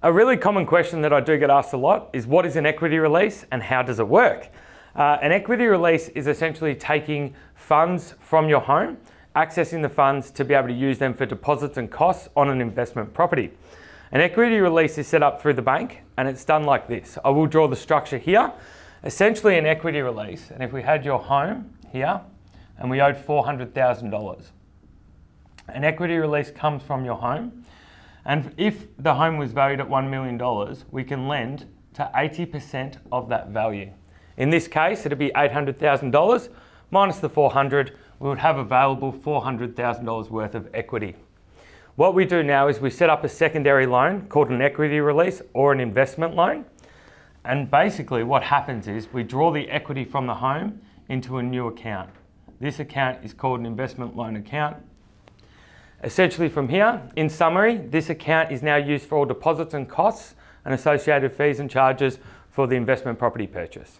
A really common question that I do get asked a lot is what is an equity release and how does it work? An equity release is essentially taking funds from your home, accessing the funds to be able to use them for deposits and costs on an investment property. An equity release is set up through the bank and it's done like this. I will draw the structure here. Essentially an equity release, and if we had your home here and we owed $400,000, an equity release comes from your home, and if the home was valued at $1 million, we can lend to 80% of that value. In this case, it'd be $800,000 minus the 400, we would have available $400,000 worth of equity. What we do now is we set up a secondary loan called an equity release or an investment loan. And basically what happens is we draw the equity from the home into a new account. This account is called an investment loan account. Essentially from here, in summary, this account is now used for all deposits and costs and associated fees and charges for the investment property purchase.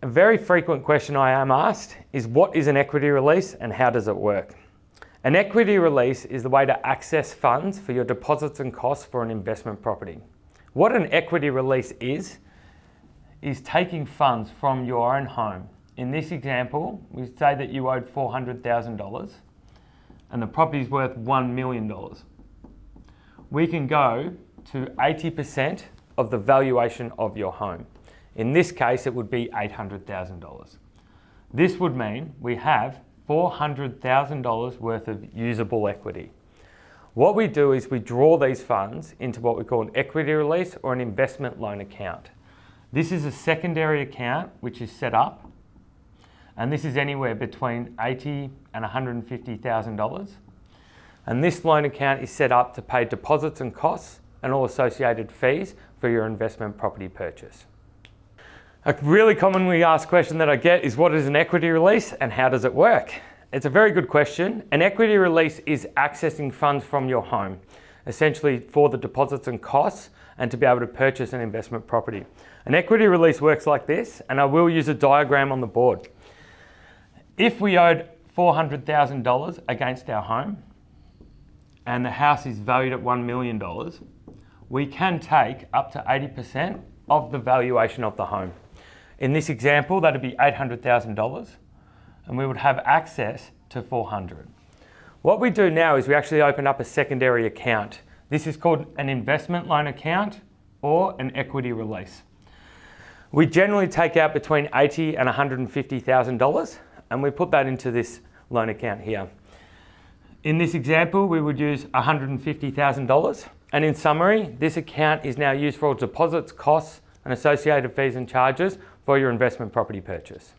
A very frequent question I am asked is what is an equity release and how does it work? An equity release is the way to access funds for your deposits and costs for an investment property. What an equity release is taking funds from your own home. In this example, we say that you owed $400,000 and the property is worth $1 million. We can go to 80% of the valuation of your home. In this case, it would be $800,000. This would mean we have $400,000 worth of usable equity. What we do is we draw these funds into what we call an equity release or an investment loan account. This is a secondary account which is set up, and this is anywhere between $80,000 and $150,000. And this loan account is set up to pay deposits and costs and all associated fees for your investment property purchase. A really commonly asked question that I get is what is an equity release and how does it work? It's a very good question. An equity release is accessing funds from your home, essentially for the deposits and costs and to be able to purchase an investment property. An equity release works like this, and I will use a diagram on the board. If we owed $400,000 against our home and the house is valued at $1 million, we can take up to 80% of the valuation of the home. In this example, that'd be $800,000 and we would have access to $400,000. What we do now is we actually open up a secondary account. This is called an investment loan account or an equity release. We generally take out between $80,000 and $150,000 and we put that into this loan account here. In this example, we would use $150,000. And in summary, this account is now used for all deposits, costs, and associated fees and charges for your investment property purchase.